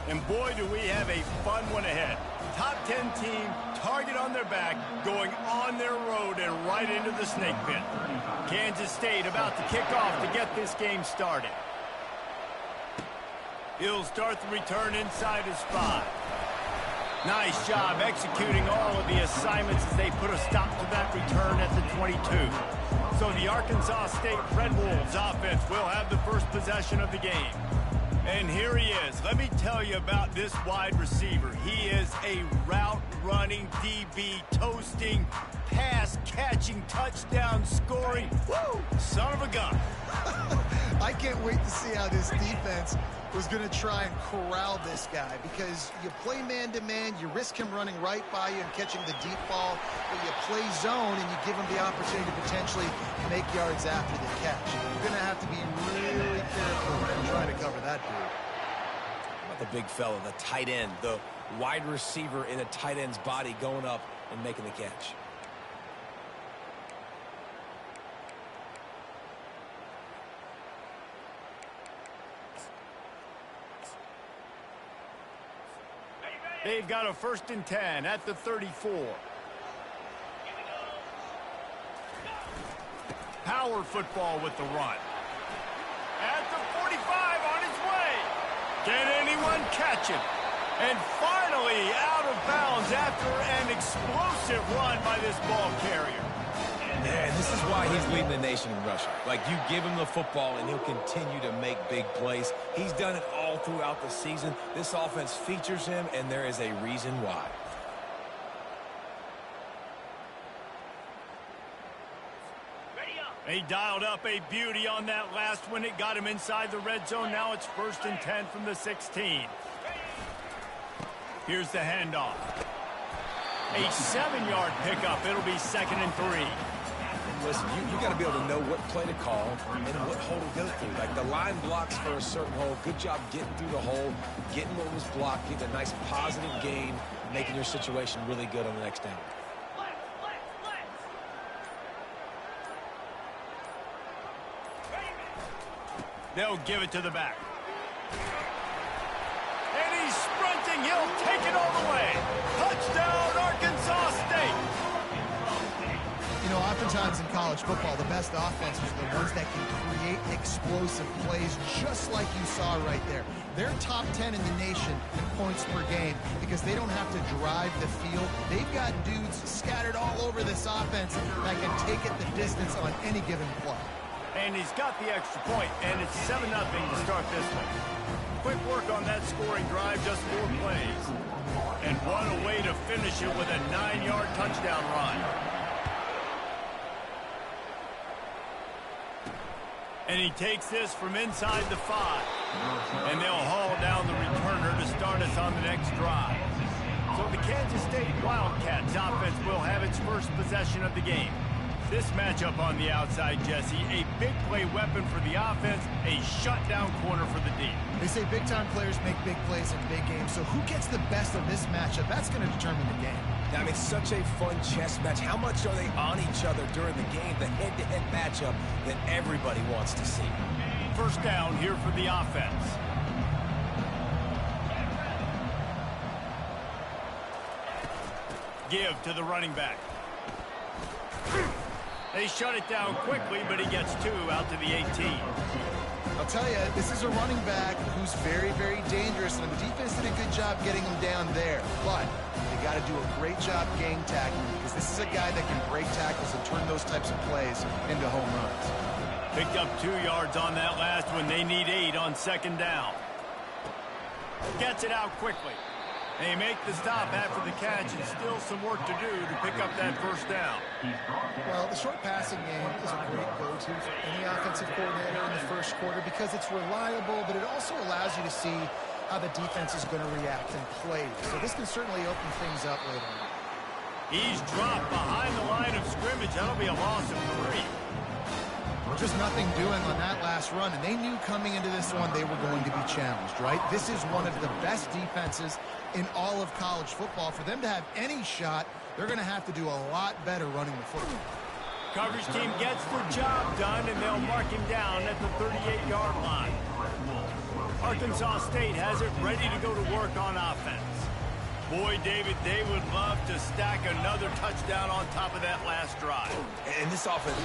And boy, do we have a fun one ahead. Top 10 team, target on their back, going on their road and right into the snake pit. Kansas State about to kick off to get this game started. He'll start the return inside his 5. Nice job executing all of the assignments as they put a stop to that return at the 22. So the Arkansas State Red Wolves offense will have the first possession of the game. And here he is. Let me tell you about this wide receiver. He is a route-running DB, toasting, pass-catching, touchdown-scoring, woo, son of a gun. I can't wait to see how this defense was going to try and corral this guy, because you play man-to-man, you risk him running right by you and catching the deep ball, but you play zone and you give him the opportunity to potentially make yards after the catch. You're going to have to be really careful when trying to cover that dude. How about the big fella, the tight end, the wide receiver in a tight end's body going up and making the catch. They've got a 1st and 10 at the 34. Power football with the run. At the 45, on his way. Can anyone catch him? And finally out of bounds after an explosive run by this ball carrier. Man, this is why he's leading the nation in rushing. Like, you give him the football and he'll continue to make big plays. He's done it all throughout the season. This offense features him, and there is a reason why. He dialed up a beauty on that last one. It got him inside the red zone. Now it's 1st and 10 from the 16. Here's the handoff. A 7-yard pickup. It'll be 2nd and 3. Listen, you got to be able to know what play to call and what hole to go through. Like, the line blocks for a certain hole. Good job getting through the hole, getting what was blocked, getting a nice positive gain, making your situation really good on the next down. They'll give it to the back. And he's sprinting. He'll take it all the way. Touchdown, Arkansas State. You know, oftentimes in college football, the best offenses are the ones that can create explosive plays, just like you saw right there. They're top 10 in the nation in points per game because they don't have to drive the field. They've got dudes scattered all over this offense that can take it the distance on any given play. And he's got the extra point, and it's 7-0 to start this one. Quick work on that scoring drive, just 4 plays. And what a way to finish it with a 9-yard touchdown run. And he takes this from inside the 5. And they'll haul down the returner to start us on the next drive. So the Kansas State Wildcats offense will have its first possession of the game. This matchup on the outside, Jesse, a big play weapon for the offense, a shutdown corner for the D. They say big-time players make big plays in big games, so who gets the best of this matchup? That's going to determine the game. I mean, it's such a fun chess match. How much are they on each other during the game, the head-to-head matchup that everybody wants to see? 1st down here for the offense. Give to the running back. They shut it down quickly, but he gets 2 out to the 18. I'll tell you, this is a running back who's very, very dangerous, and the defense did a good job getting him down there. But they got to do a great job gang tackling, because this is a guy that can break tackles and turn those types of plays into home runs. Picked up 2 yards on that last one. They need 8 on 2nd down. Gets it out quickly. They make the stop after the catch, and still some work to do to pick up that 1st down. Well, the short passing game is a great go-to for any offensive coordinator in the 1st quarter because it's reliable, but it also allows you to see how the defense is going to react and play. So this can certainly open things up later on. He's dropped behind the line of scrimmage. That'll be a loss of 3. Just nothing doing on that last run, and they knew coming into this one they were going to be challenged, right? This is one of the best defenses in all of college football. For them to have any shot, they're going to have to do a lot better running the football. Coverage team gets the job done, and they'll mark him down at the 38-yard line. Arkansas State has it ready to go to work on offense. Boy, David, they would love to stack another touchdown on top of that last drive. And this offense...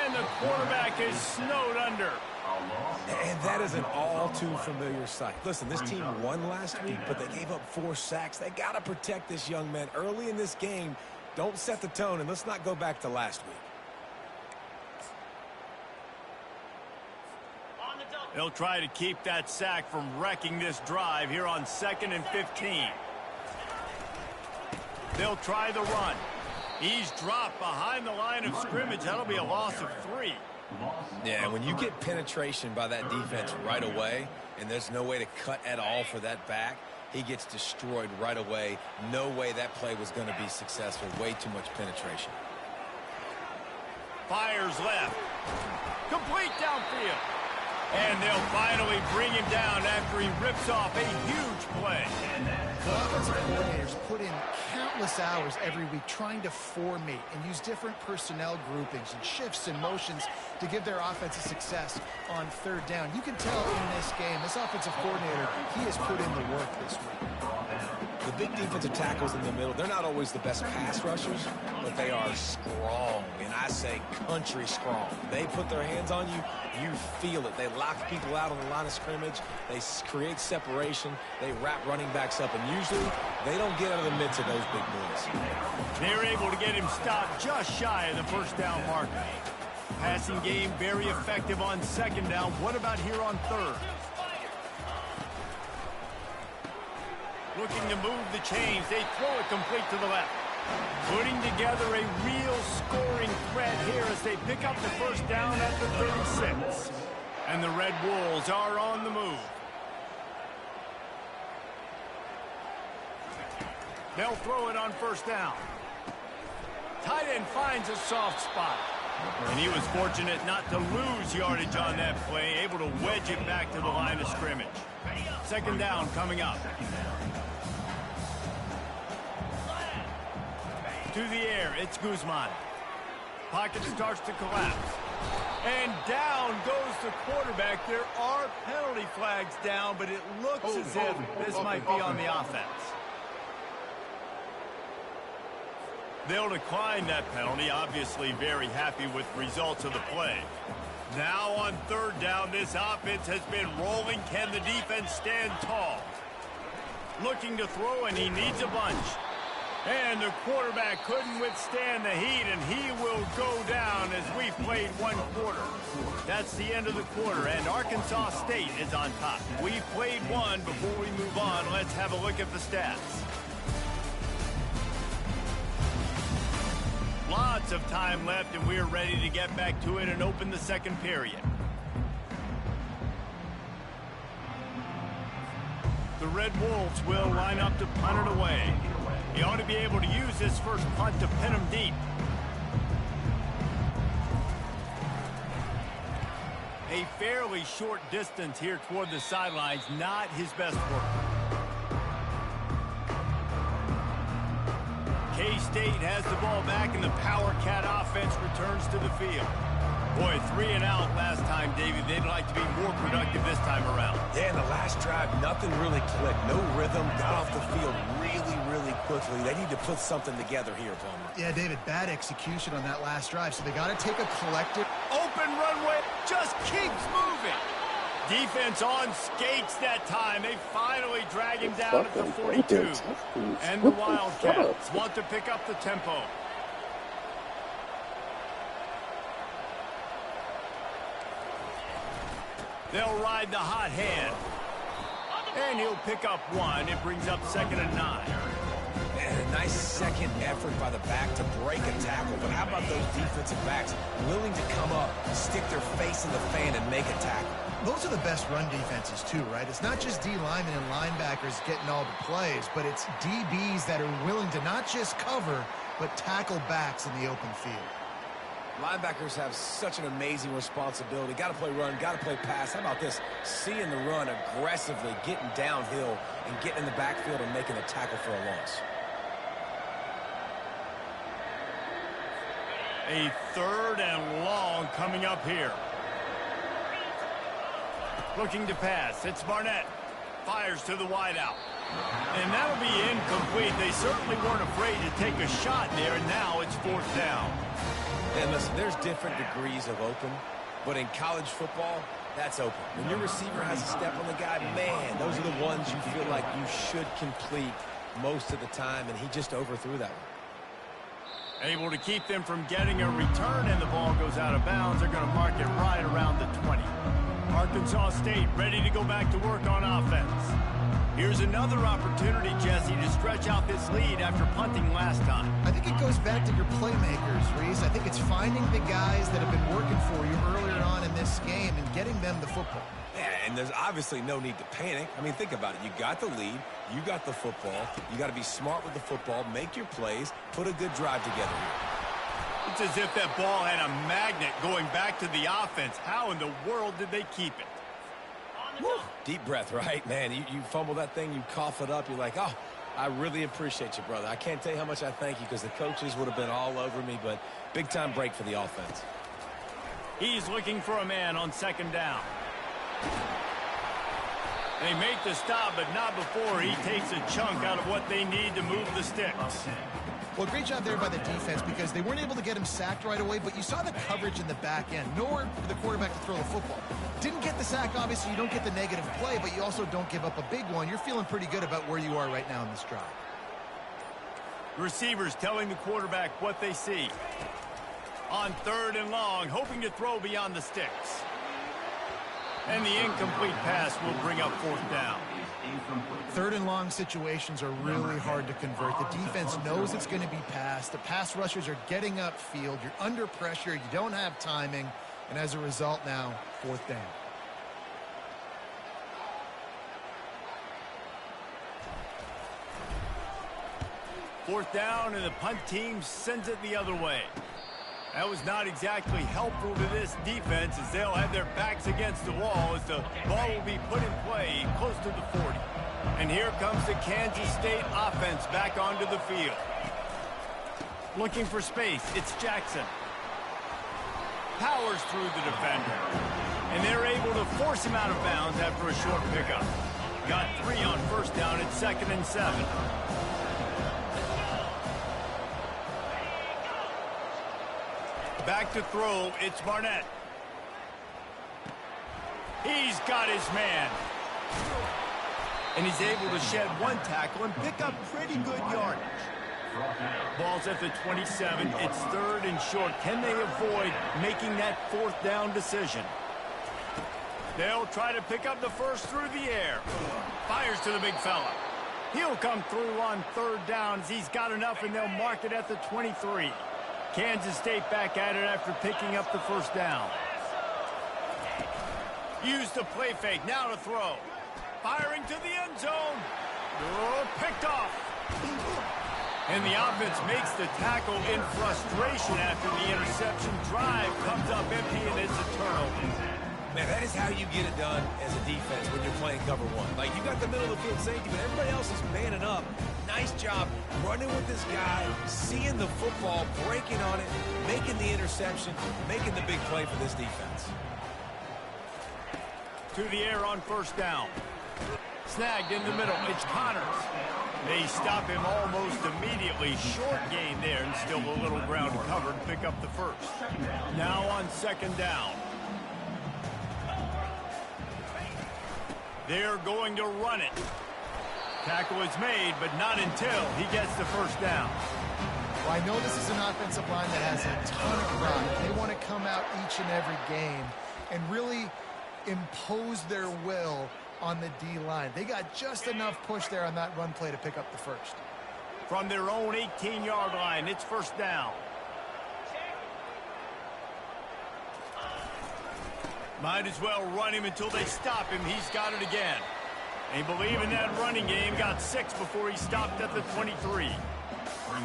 And the quarterback is snowed under. And that is an all too familiar sight. Listen, this team won last week, but they gave up 4 sacks. They got to protect this young man early in this game. Don't set the tone, and let's not go back to last week. They'll try to keep that sack from wrecking this drive here on 2nd and 15. They'll try the run. He's dropped behind the line of scrimmage. That'll be a loss of 3. Yeah, when you get penetration by that defense right away, and there's no way to cut at all for that back, he gets destroyed right away. No way that play was going to be successful. Way too much penetration. Fires left. Complete downfield. And they'll finally bring him down after he rips off a huge play. The offensive coordinators put in countless hours every week trying to formate and use different personnel groupings and shifts and motions to give their offense a success on 3rd down. You can tell in this game, this offensive coordinator, he has put in the work this week. The big defensive tackles in the middle, they're not always the best pass rushers, but they are strong, and I say country strong. They put their hands on you, you feel it. They lock people out on the line of scrimmage. They create separation. They wrap running backs up, and usually they don't get out of the midst of those big boys. They're able to get him stopped just shy of the 1st down marker. Passing game very effective on 2nd down. What about here on 3rd? Looking to move the chains. They throw it complete to the left. Putting together a real scoring threat here as they pick up the 1st down at the 36. And the Red Wolves are on the move. They'll throw it on 1st down. Tight end finds a soft spot. And he was fortunate not to lose yardage on that play, able to wedge it back to the line of scrimmage. 2nd down coming up. To the air, it's Guzman. Pocket starts to collapse. And down goes the quarterback. There are penalty flags down, but it looks as if this might be on the offense. They'll decline that penalty, obviously very happy with results of the play. Now on 3rd down, this offense has been rolling. Can the defense stand tall? Looking to throw, and he needs a bunch. And the quarterback couldn't withstand the heat, and he will go down as we've played 1 quarter. That's the end of the quarter, and Arkansas State is on top. We've played 1. Before we move on, let's have a look at the stats. Lots of time left, and we're ready to get back to it and open the 2nd period. The Red Wolves will line up to punt it away. He ought to be able to use this first punt to pin him deep. A fairly short distance here toward the sidelines, not his best work. K-State has the ball back, and the Power Cat offense returns to the field. Boy, 3 and out last time, David. They'd like to be more productive this time around. Yeah, in the last drive, nothing really clicked. No rhythm. Got off the field really quickly. They need to put something together here, Palmer. Yeah, David, bad execution on that last drive, so they got to take a collective... Open runway, just keeps moving. Defense on skates that time. They finally drag him down at the 42. And the Wildcats want to pick up the tempo. They'll ride the hot hand. And he'll pick up 1. It brings up 2nd and 9. And a nice second effort by the back to break a tackle. But how about those defensive backs willing to come up, stick their face in the fan, and make a tackle? Those are the best run defenses, too, right? It's not just D linemen and linebackers getting all the plays, but it's DBs that are willing to not just cover, but tackle backs in the open field. Linebackers have such an amazing responsibility. Got to play run, got to play pass. How about this? Seeing the run aggressively, getting downhill, and getting in the backfield and making a tackle for a loss. A 3rd and long coming up here. Looking to pass. It's Barnett. Fires to the wideout. And that'll be incomplete. They certainly weren't afraid to take a shot there, and now it's 4th down. And listen, there's different degrees of open, but in college football, that's open. When your receiver has a step on the guy, man, those are the ones you feel like you should complete most of the time, and he just overthrew that one. Able to keep them from getting a return, and the ball goes out of bounds. They're going to mark it right around the 20. Arkansas State ready to go back to work on offense. Here's another opportunity, Jesse, to stretch out this lead after punting last time. I think it goes back to your playmakers, Reese. I think it's finding the guys that have been working for you earlier on in this game and getting them the football. Yeah, and there's obviously no need to panic. I mean, think about it. You got the lead. You got the football. You got to be smart with the football, make your plays, put a good drive together here. It's as if that ball had a magnet going back to the offense. How in the world did they keep it? Woo. Deep breath, right? Man, you fumble that thing, you cough it up, you're like, oh, I really appreciate you, brother. I can't tell you how much I thank you because the coaches would have been all over me, but big-time break for the offense. He's looking for a man on 2nd down. They make the stop, but not before he takes a chunk out of what they need to move the sticks. Well, great job there by the defense because they weren't able to get him sacked right away, but you saw the coverage in the back end. Nowhere for the quarterback to throw the football. Didn't get the sack, obviously. You don't get the negative play, but you also don't give up a big one. You're feeling pretty good about where you are right now in this drive. Receivers telling the quarterback what they see. On 3rd and long, hoping to throw beyond the sticks. And the incomplete pass will bring up 4th down. 3rd and long situations are really hard to convert. The defense knows it's going to be passed. The pass rushers are getting upfield. You're under pressure. You don't have timing. And as a result now, 4th down. Fourth down, and the punt team sends it the other way. That was not exactly helpful to this defense as they'll have their backs against the wall as the ball will be put in play close to the 40. And here comes the Kansas State offense back onto the field. Looking for space, it's Jackson. Powers through the defender. And they're able to force him out of bounds after a short pickup. Got 3 on 1st down at 2nd and 7. Back to throw, it's Barnett. He's got his man. And he's able to shed 1 tackle and pick up pretty good yardage. Ball's at the 27. It's 3rd and short. Can they avoid making that 4th down decision? They'll try to pick up the first through the air. Fires to the big fella. He'll come through on 3rd down as he's got enough, and they'll mark it at the 23. Kansas State back at it after picking up the 1st down. Use the play fake. Now to throw. Firing to the end zone. Oh, picked off. And the offense makes the tackle in frustration after the interception. Drive comes up empty, and it's a turnover. Man, that is how you get it done as a defense when you're playing cover 1. Like, you got the middle of the field safety, but everybody else is manning up. Nice job running with this guy, seeing the football, breaking on it, making the interception, making the big play for this defense. To the air on 1st down. Snagged in the middle. It's Connors. They stop him almost immediately. Short gain there, and still a little ground covered. Pick up the 1st. Now on 2nd down. They're going to run it. Tackle is made, but not until he gets the 1st down. Well, I know this is an offensive line that has a ton of pride. They want to come out each and every game and really impose their will on the D-line. They got just enough push there on that run play to pick up the 1st. From their own 18-yard line, it's 1st down. Might as well run him until they stop him. He's got it again. They believe in that running game. Got 6 before he stopped at the 23.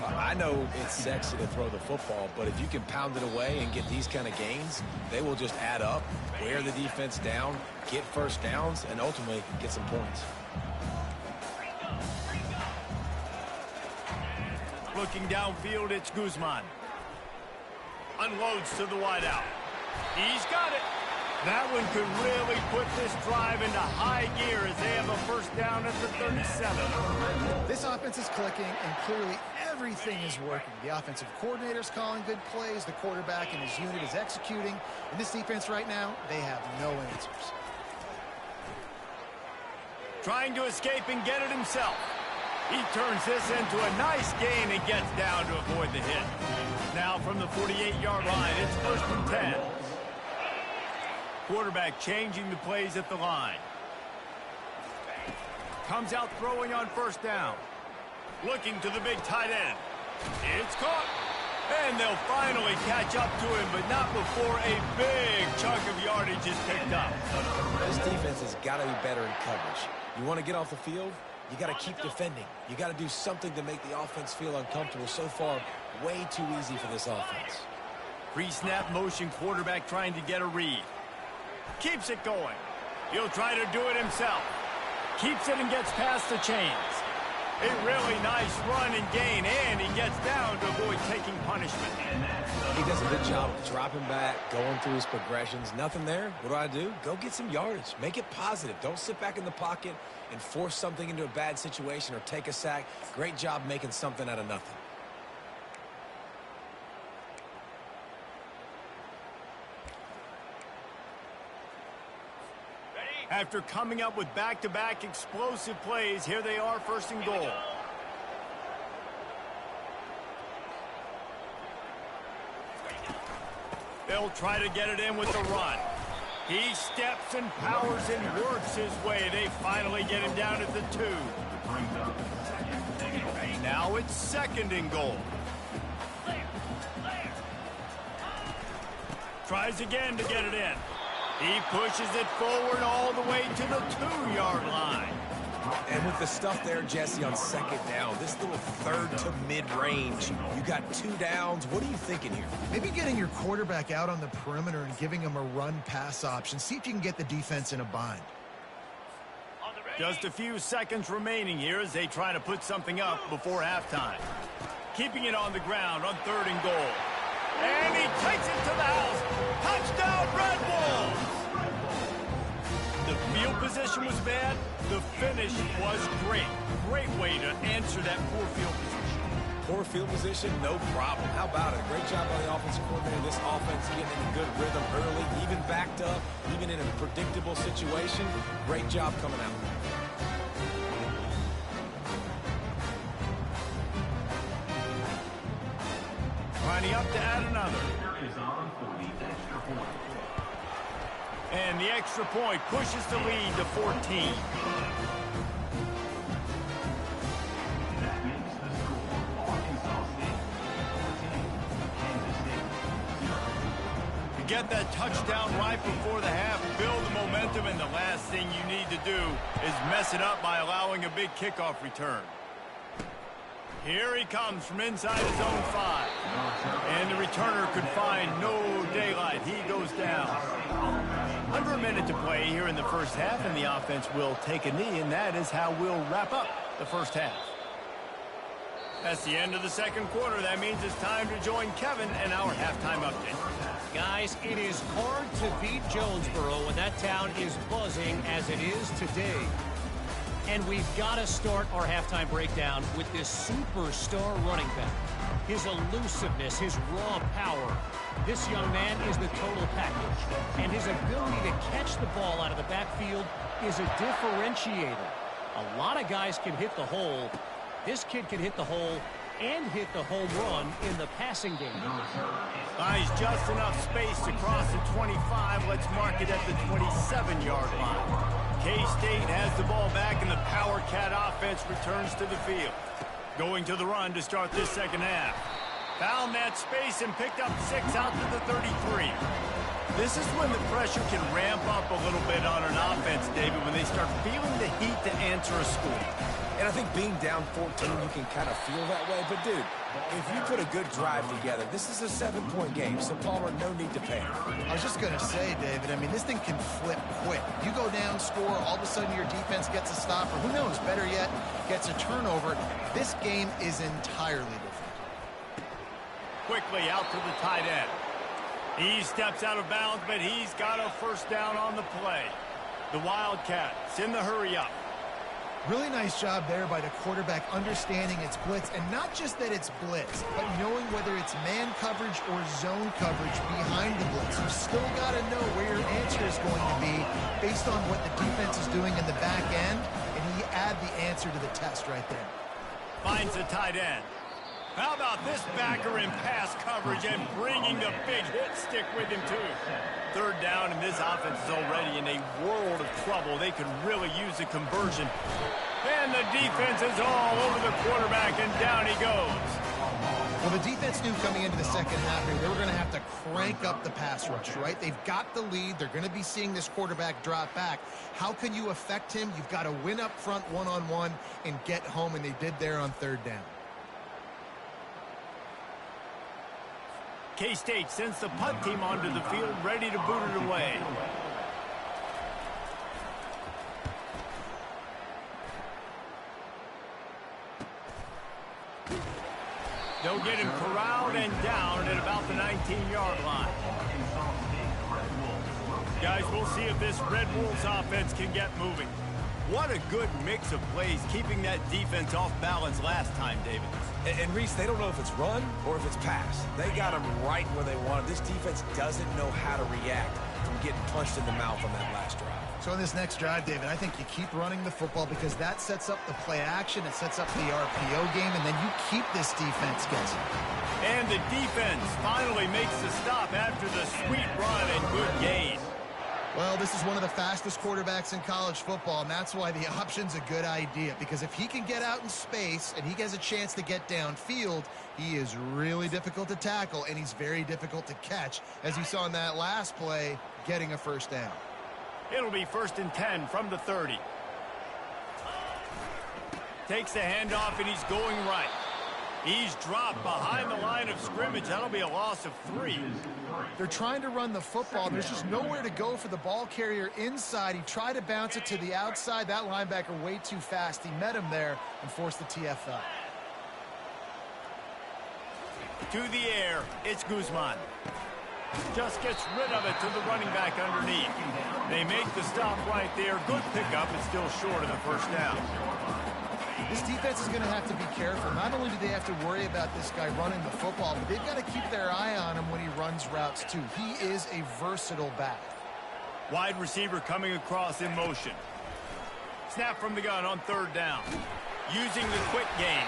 I know it's sexy to throw the football, but if you can pound it away and get these kind of gains, they will just add up, wear the defense down, get 1st downs, and ultimately get some points. Looking downfield, it's Guzman. Unloads to the wideout. He's got it. That one could really put this drive into high gear as they have a first down at the 37. This offense is clicking, and clearly everything is working. The offensive coordinator's calling good plays. The quarterback and his unit is executing. And this defense right now, they have no answers. Trying to escape and get it himself. He turns this into a nice gain and gets down to avoid the hit. Now from the 48-yard line, it's 1st and 10. Quarterback changing the plays at the line. Comes out throwing on 1st down. Looking to the big tight end. It's caught. And they'll finally catch up to him, but not before a big chunk of yardage is picked up. This defense has got to be better in coverage. You want to get off the field? You got to keep defending. You got to do something to make the offense feel uncomfortable. So far, way too easy for this offense. Pre-snap motion, quarterback trying to get a read. Keeps it going. He'll try to do it himself. Keeps it and gets past the chains. A really nice run and gain, and he gets down to avoid taking punishment. He does a good job of dropping back, going through his progressions. Nothing there. What do? Go get some yardage. Make it positive. Don't sit back in the pocket and force something into a bad situation or take a sack. Great job making something out of nothing. After coming up with back-to-back explosive plays, here they are, 1st and goal. They'll try to get it in with the run. He steps and powers and works his way. They finally get him down at the 2. Now it's 2nd and goal. Tries again to get it in. He pushes it forward all the way to the 2-yard line. And with the stuff there, Jesse, on 2nd down, this little 3rd to mid-range, you got 2 downs. What are you thinking here? Maybe getting your quarterback out on the perimeter and giving him a run-pass option. See if you can get the defense in a bind. Just a few seconds remaining here as they try to put something up before halftime. Keeping it on the ground on 3rd and goal. And he takes it to the house. Touchdown, Red Wolves! The field position was bad. The finish was great. Great way to answer that poor field position. Poor field position, no problem. How about it? Great job by the offensive coordinator. This offense getting in a good rhythm early, even backed up, even in a predictable situation. Great job coming out. Lining up to add another. And the extra point pushes the lead to 14. You get that touchdown right before the half, build the momentum, and the last thing you need to do is mess it up by allowing a big kickoff return. Here he comes from inside his own 5. And the returner could find no daylight. He goes down. Under a minute to play here in the first half, and the offense will take a knee, and that is how we'll wrap up the first half. That's the end of the 2nd quarter. That means it's time to join Kevin and our halftime update. Guys, it is hard to beat Jonesboro when that town is buzzing as it is today. And we've got to start our halftime breakdown with this superstar running back. His elusiveness, his raw power. This young man is the total package. And his ability to catch the ball out of the backfield is a differentiator. A lot of guys can hit the hole. This kid can hit the hole and hit the home run in the passing game. Buys just enough space to cross the 25. Let's mark it at the 27-yard line. K-State has the ball back, and the Power Cat offense returns to the field. Going to the run to start this 2nd half. Found that space and picked up 6 out to the 33. This is when the pressure can ramp up a little bit on an offense, David, when they start feeling the heat to answer a score. And I think being down 14, you can kind of feel that way. But, dude, if you put a good drive together, this is a 7-point game, so Palmer, no need to panic. I was just going to say, David, I mean, this thing can flip quick. You go down, score, all of a sudden your defense gets a stop, or who knows, better yet, gets a turnover. This game is entirely different. Quickly out to the tight end. He steps out of bounds, but he's got a first down on the play. The Wildcats in the hurry-up. Really nice job there by the quarterback understanding it's blitz, and not just that it's blitz, but knowing whether it's man coverage or zone coverage behind the blitz. You've still got to know where your answer is going to be based on what the defense is doing in the back end, and he add the answer to the test right there. Finds the tight end. How about this backer in pass coverage and bringing the big hit stick with him, too? Third down, and this offense is already in a world of trouble. They could really use a conversion. And the defense is all over the quarterback, and down he goes. Well, the defense knew coming into the second half here, they were going to have to crank up the pass rush, right? They've got the lead. They're going to be seeing this quarterback drop back. How can you affect him? You've got to win up front one-on-one and get home, and they did there on third down. K-State sends the punt team onto the field, ready to boot it away. They'll get him corralled and down at about the 19-yard line. Guys, we'll see if this Red Wolves offense can get moving. What a good mix of plays, keeping that defense off balance last time, David. And Reese, they don't know if it's run or if it's pass. They got them right where they want them. This defense doesn't know how to react from getting punched in the mouth on that last drive. So in this next drive, David, I think you keep running the football because that sets up the play action, it sets up the RPO game, and then you keep this defense guessing. And the defense finally makes the stop after the sweet run and good gain. Well, this is one of the fastest quarterbacks in college football, and that's why the option's a good idea. Because if he can get out in space and he has a chance to get downfield, he is really difficult to tackle, and he's very difficult to catch, as you saw in that last play, getting a first down. It'll be 1st and 10 from the 30. Takes the handoff, and he's going right. He's dropped behind the line of scrimmage. That'll be a loss of 3. They're trying to run the football. There's just nowhere to go for the ball carrier inside. He tried to bounce it to the outside. That linebacker way too fast. He met him there and forced the TFL. To the air, it's Guzman. Just gets rid of it to the running back underneath. They make the stop right there. Good pickup, but still short of the first down. This defense is going to have to be careful. Not only do they have to worry about this guy running the football, but they've got to keep their eye on him when he runs routes too. He is a versatile back. Wide receiver coming across in motion. Snap from the gun on third down. Using the quick game.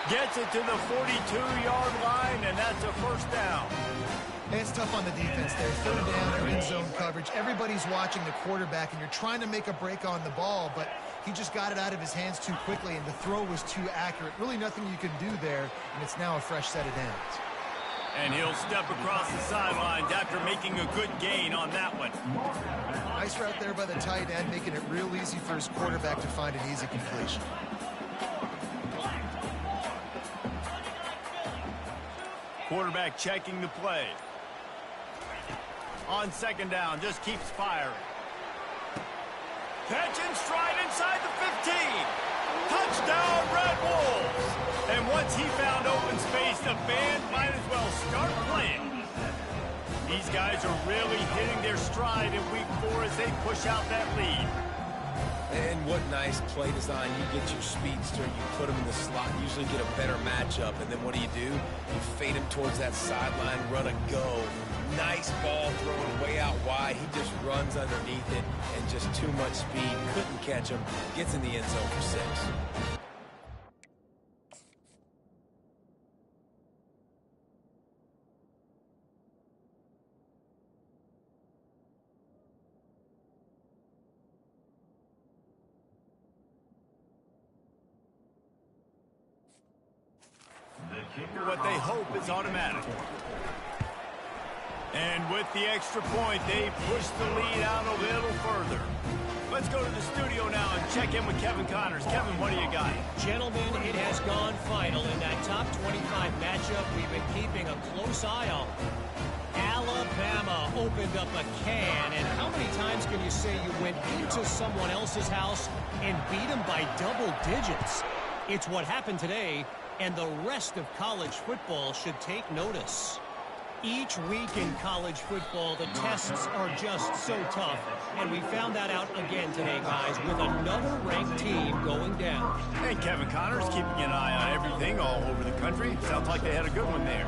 Gets it to the 42-yard line, and that's a first down. It's tough on the defense there. Third down or in zone coverage. Everybody's watching the quarterback, and you're trying to make a break on the ball, but he just got it out of his hands too quickly, and the throw was too accurate. Really nothing you can do there, and it's now a fresh set of downs. And he'll step across the sidelines after making a good gain on that one. Nice route there by the tight end, making it real easy for his quarterback to find an easy completion. Quarterback checking the play. On second down, just keeps firing. Catch and stride inside the 15. Touchdown, Red Wolves. And once he found open space, the band might as well start playing. These guys are really hitting their stride in week 4 as they push out that lead. And what nice play design. You get your speedster, you put him in the slot, usually get a better matchup, and then what do? You fade him towards that sideline, run a go. Nice ball thrown way out wide. He just runs underneath it, and just too much speed. Couldn't catch him. Gets in the end zone for 6. What they hope is automatic. And with the extra point, they push the lead out a little further. Let's go to the studio now and check in with Kevin Connors. Kevin, what do you got? Gentlemen, it has gone final in that top 25 matchup we've been keeping a close eye on. Alabama opened up a can, and how many times can you say you went into someone else's house and beat them by double digits? It's what happened today, and the rest of college football should take notice. Each week in college football, the tests are just so tough. And we found that out again today, guys, with another ranked team going down. And Kevin Connor's keeping an eye on everything all over the country. Sounds like they had a good one there.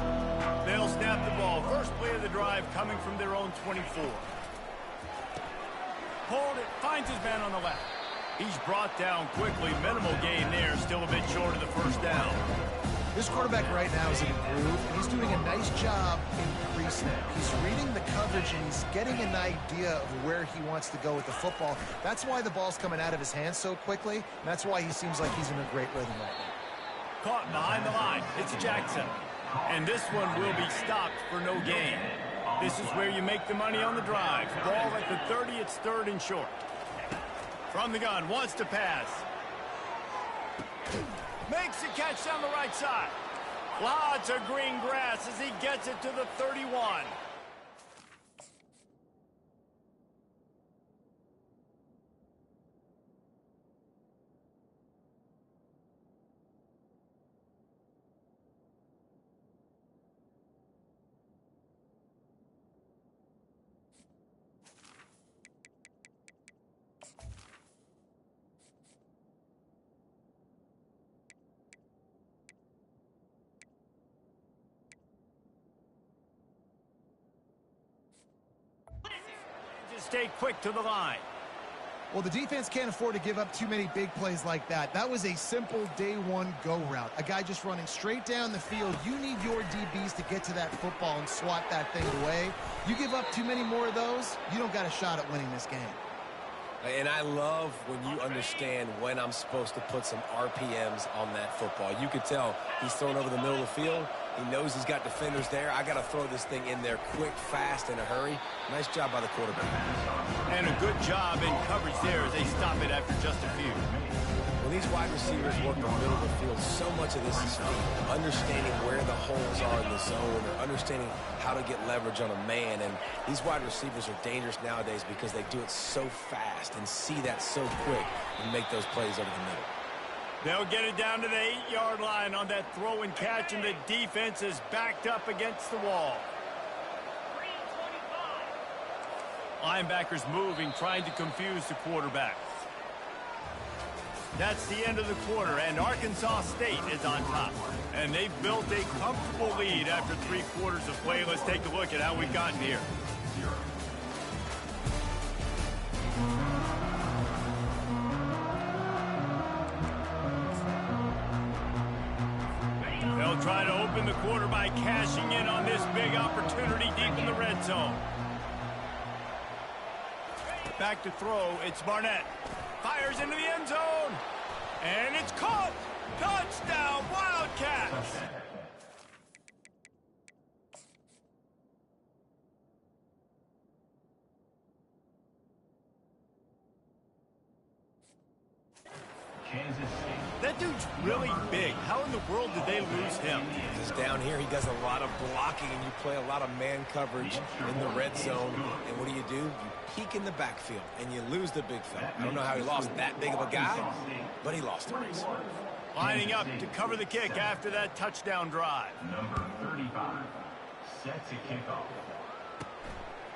They'll snap the ball. First play of the drive coming from their own 24. Hold it. Finds his man on the left. He's brought down quickly. Minimal gain there. Still a bit short of the first down. This quarterback right now is in a groove, and he's doing a nice job increasing it. He's reading the coverage, and he's getting an idea of where he wants to go with the football. That's why the ball's coming out of his hands so quickly, and that's why he seems like he's in a great rhythm right now. Caught behind the line. It's Jackson. And this one will be stopped for no gain. This is where you make the money on the drive. Ball at the 30, it's third and short. From the gun, wants to pass. Makes the catch down the right side. Lots of green grass as he gets it to the 31. Stay quick to the line. Well, the defense can't afford to give up too many big plays like that. That was a simple day one go route. A guy just running straight down the field. You need your DBs to get to that football and swat that thing away. You give up too many more of those, you don't got a shot at winning this game. And I love when you understand when I'm supposed to put some RPMs on that football. You could tell he's throwing over the middle of the field. He knows he's got defenders there. I got to throw this thing in there quick, fast, in a hurry. Nice job by the quarterback. And a good job in coverage there as they stop it after just a few. When these wide receivers work the middle of the field, so much of this is understanding where the holes are in the zone or understanding how to get leverage on a man. And these wide receivers are dangerous nowadays because they do it so fast and see that so quick and make those plays over the middle. They'll get it down to the 8-yard line on that throw and catch, and the defense is backed up against the wall. Linebackers moving, trying to confuse the quarterback. That's the end of the quarter, and Arkansas State is on top. And they've built a comfortable lead after 3 quarters of play. Let's take a look at how we've gotten here. They'll try to open the quarter by cashing in on this big opportunity deep in the red zone. Back to throw, it's Barnett. Fires into the end zone. And it's caught. Touchdown, Wildcats. That dude's really big. How in the world did they lose him? Because down here he does a lot of blocking and you play a lot of man coverage in the red zone. And what do? You peek in the backfield and you lose the big fella. I don't know how he lost that big of a guy, but he lost the race. Lining up to cover the kick after that touchdown drive. Number 35, set to kick off.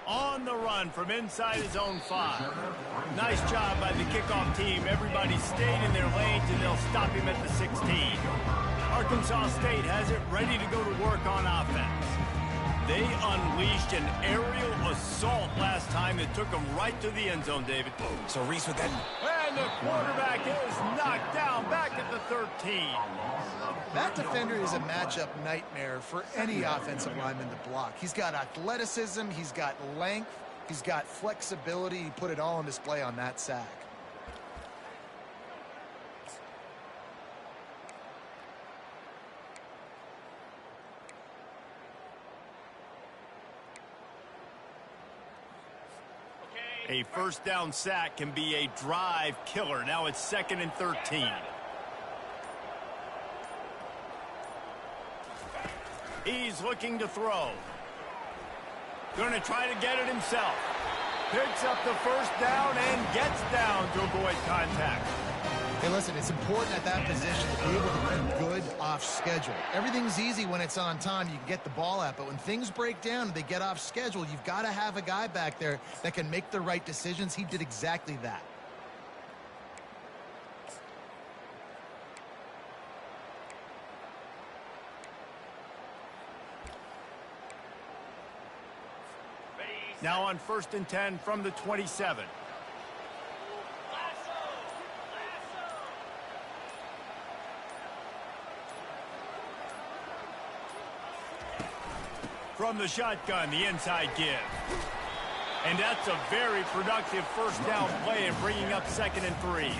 On the run from inside his own 5. Nice job by the kickoff team. Everybody stayed in their lanes, and they'll stop him at the 16. Arkansas State has it ready to go to work on offense. They unleashed an aerial assault last time that took them right to the end zone, David. So Reese with that. And the quarterback is knocked down back at the 13. That defender is a matchup nightmare for any offensive lineman to block. He's got athleticism, he's got length, he's got flexibility. He put it all on display on that sack. A first down sack can be a drive killer. Now it's 2nd and 13. He's looking to throw. Going to try to get it himself. Picks up the first down and gets down to avoid contact. Hey, listen, it's important at that position to be able to be good off schedule. Everything's easy when it's on time. You can get the ball out. But when things break down and they get off schedule, you've got to have a guy back there that can make the right decisions. He did exactly that. Now on 1st and 10 from the 27. From the shotgun, the inside give. And that's a very productive first down play and bringing up 2nd and 3.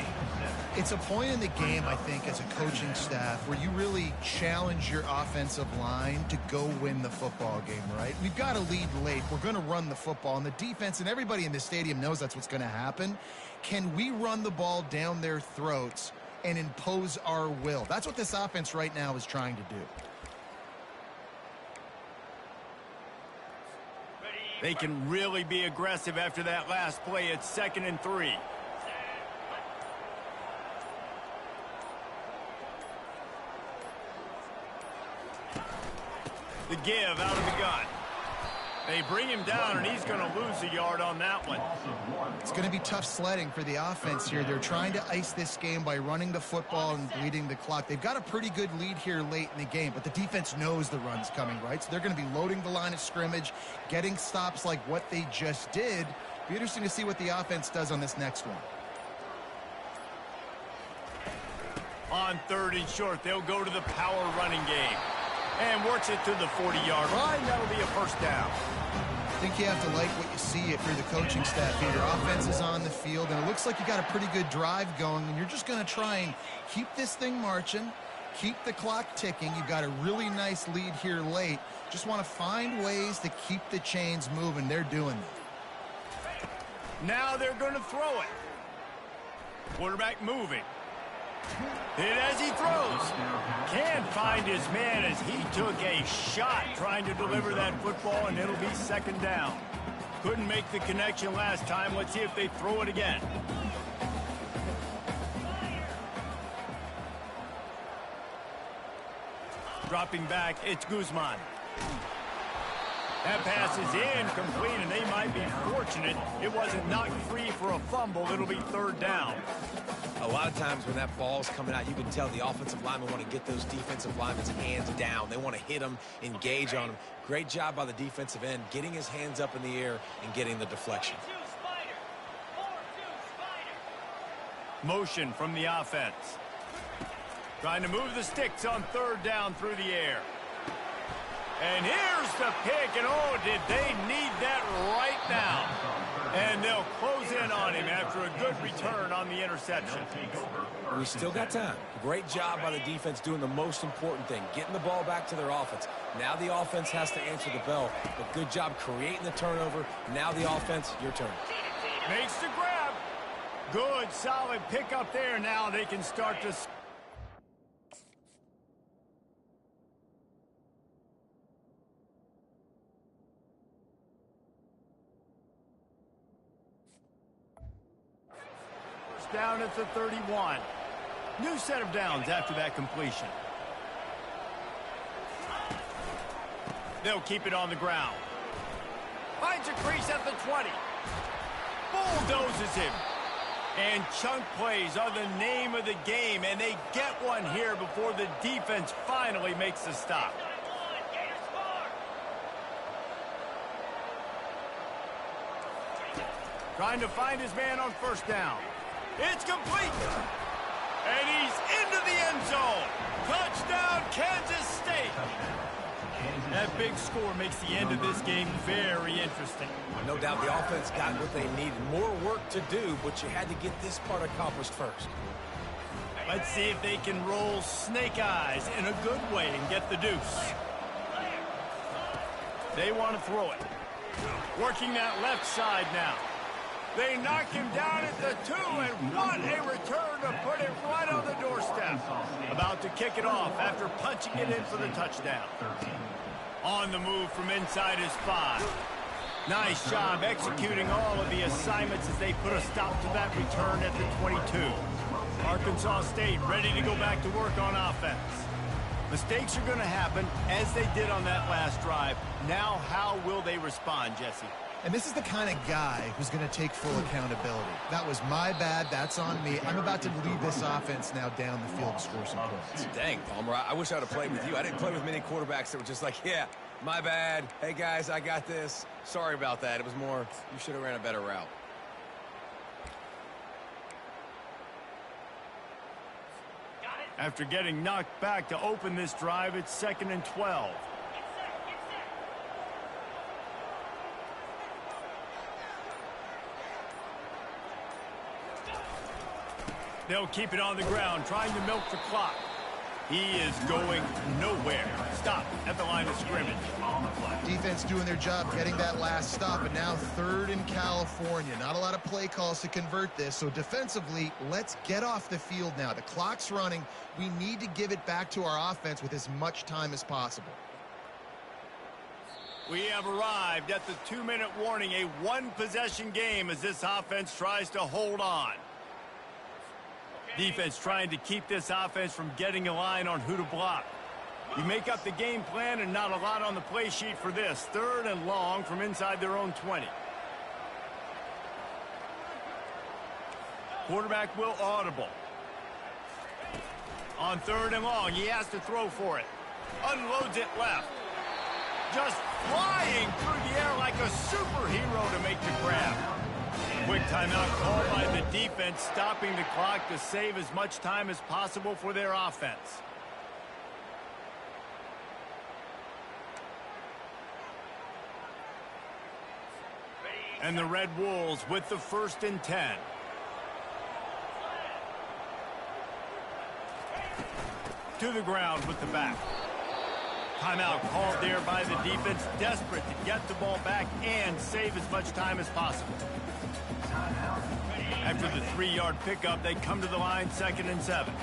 It's a point in the game, I think, as a coaching staff where you really challenge your offensive line to go win the football game, right? We've got to lead late. We're going to run the football. And the defense and everybody in this stadium knows that's what's going to happen. Can we run the ball down their throats and impose our will? That's what this offense right now is trying to do. They can really be aggressive after that last play. It's 2nd and 3. The give out of the gun. They bring him down, and he's going to lose a yard on that one. It's going to be tough sledding for the offense here. They're trying to ice this game by running the football and bleeding the clock. They've got a pretty good lead here late in the game, but the defense knows the run's coming, right? So they're going to be loading the line of scrimmage, getting stops like what they just did. Be interesting to see what the offense does on this next one. On 3rd and short, they'll go to the power running game. And works it to the 40-yard line. That'll be a first down. I think you have to like what you see if you're the coaching staff here. Your offense is on the field, and it looks like you got a pretty good drive going, and you're just going to try and keep this thing marching, keep the clock ticking. You've got a really nice lead here late. Just want to find ways to keep the chains moving. They're doing that. Now they're going to throw it. Quarterback moving. Hit as he throws. Can't find his man as he took a shot trying to deliver that football, and it'll be 2nd down. Couldn't make the connection last time. Let's see if they throw it again. Dropping back, it's Guzman. That pass is incomplete, and they might be fortunate it wasn't knocked free for a fumble. It'll be 3rd down. A lot of times when that ball's coming out, you can tell the offensive linemen want to get those defensive linemen's hands down. They want to hit them, engage on them. Great job by the defensive end, getting his hands up in the air and getting the deflection. Motion from the offense. Trying to move the sticks on 3rd down through the air. And here's the pick, and oh, did they need that right now. And they'll close in on him after a good return on the interception. We still got time. Great job by the defense doing the most important thing, getting the ball back to their offense. Now the offense has to answer the bell, but good job creating the turnover. Now the offense, your turn. Makes the grab. Good, solid pick up there. Now they can start to... Down at the 31. New set of downs after that completion. They'll keep it on the ground. Finds a crease at the 20. Bulldozes him. And chunk plays are the name of the game, and they get one here before the defense finally makes the stop. Trying to find his man on 1st down. It's complete. And he's into the end zone. Touchdown, Kansas State. That big score makes the end of this game very interesting. No doubt the offense got what they needed. More work to do, but you had to get this part accomplished first. Let's see if they can roll snake eyes in a good way and get the deuce. They want to throw it. Working that left side now. They knock him down at the 2, and what a return to put it right on the doorstep. About to kick it off after punching it in for the touchdown. On the move from inside his 5. Nice job executing all of the assignments as they put a stop to that return at the 22. Arkansas State ready to go back to work on offense. Mistakes are going to happen, as they did on that last drive. Now, how will they respond, Jesse? And this is the kind of guy who's going to take full accountability. That was my bad. That's on me. I'm about to lead this offense now down the field to score some points. Dang, Palmer, I wish I would have played with you. I didn't play with many quarterbacks that were just like, yeah, my bad. Hey, guys, I got this. Sorry about that. It was more, you should have ran a better route. After getting knocked back to open this drive, it's 2nd and 12. They'll keep it on the ground, trying to milk the clock. He is going nowhere. Stop at the line of scrimmage. Defense doing their job getting that last stop, and now 3rd in California. Not a lot of play calls to convert this, so defensively, let's get off the field now. The clock's running. We need to give it back to our offense with as much time as possible. We have arrived at the 2-minute warning, a one-possession game as this offense tries to hold on. Defense trying to keep this offense from getting a line on who to block. You make up the game plan and not a lot on the play sheet for this. 3rd and long from inside their own 20. Quarterback will audible. On 3rd and long, he has to throw for it. Unloads it left. Just flying through the air like a superhero to make the grab. Quick timeout called by the defense, stopping the clock to save as much time as possible for their offense. And the Red Wolves with the 1st and 10. To the ground with the back. Timeout called there by the defense, desperate to get the ball back and save as much time as possible. After the 3-yard pickup, they come to the line, 2nd and 7.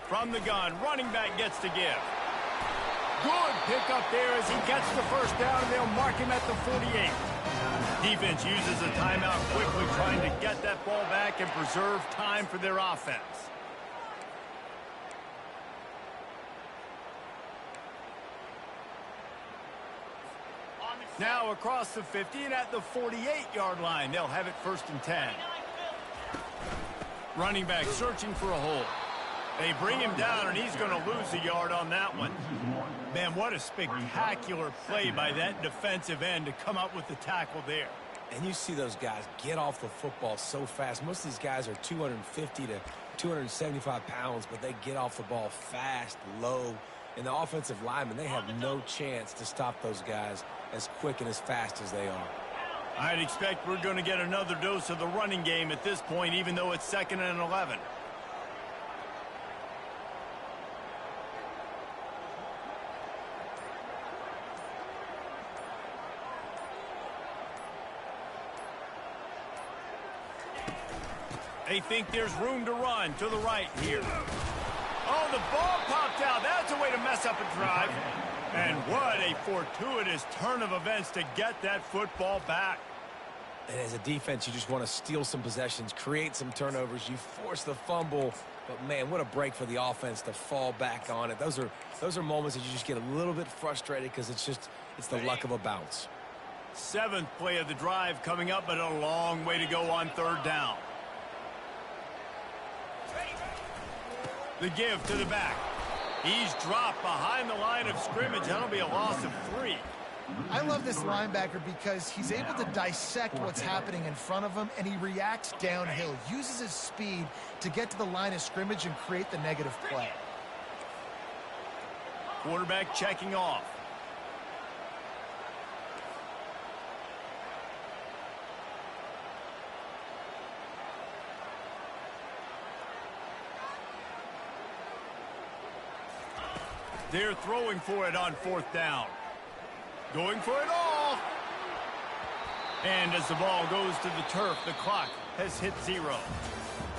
From the gun, running back gets to give. Good pickup there as he gets the 1st down, and they'll mark him at the 48. Defense uses a timeout quickly, trying to get that ball back and preserve time for their offense. Now across the 50 and at the 48-yard line, they'll have it 1st and 10. Running back searching for a hole. They bring him down, and he's going to lose a yard on that one. Man, what a spectacular play by that defensive end to come up with the tackle there. And you see those guys get off the football so fast. Most of these guys are 250 to 275 pounds, but they get off the ball fast, low. And the offensive linemen, they have no chance to stop those guys as quick and as fast as they are. I'd expect we're going to get another dose of the running game at this point, even though it's 2nd and 11. They think there's room to run to the right here. Oh, the ball popped out. That's a way to mess up a drive. And what a fortuitous turn of events to get that football back. And as a defense, you just want to steal some possessions, create some turnovers. You force the fumble. But, man, what a break for the offense to fall back on it. Those are moments that you just get a little bit frustrated because it's the luck of a bounce. 7th play of the drive coming up, but a long way to go on 3rd down. The give to the back. He's dropped behind the line of scrimmage. That'll be a loss of 3. I love this linebacker because he's able to dissect what's happening in front of him, and he reacts downhill, uses his speed to get to the line of scrimmage and create the negative play. Quarterback checking off. They're throwing for it on 4th down. Going for it all. And as the ball goes to the turf, the clock has hit 0.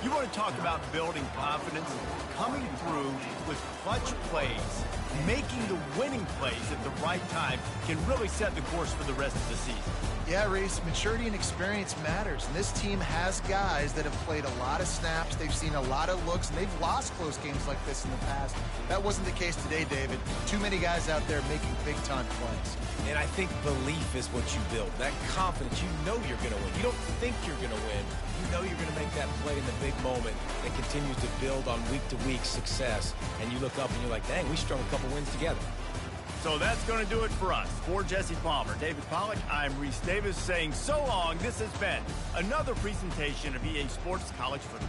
You want to talk about building confidence? Coming through with clutch plays, making the winning plays at the right time can really set the course for the rest of the season. Yeah, Reese, maturity and experience matters, and this team has guys that have played a lot of snaps, they've seen a lot of looks, and they've lost close games like this in the past. That wasn't the case today, David. Too many guys out there making big-time plays. And I think belief is what you build. That confidence, you know you're going to win. You don't think you're going to win. You know you're going to make that play in the big moment that continues to build on week-to-week success. And you look up and you're like, dang, we strung a couple wins together. So that's going to do it for us. For Jesse Palmer, David Pollack, I'm Reese Davis saying so long. This has been another presentation of EA Sports College Football.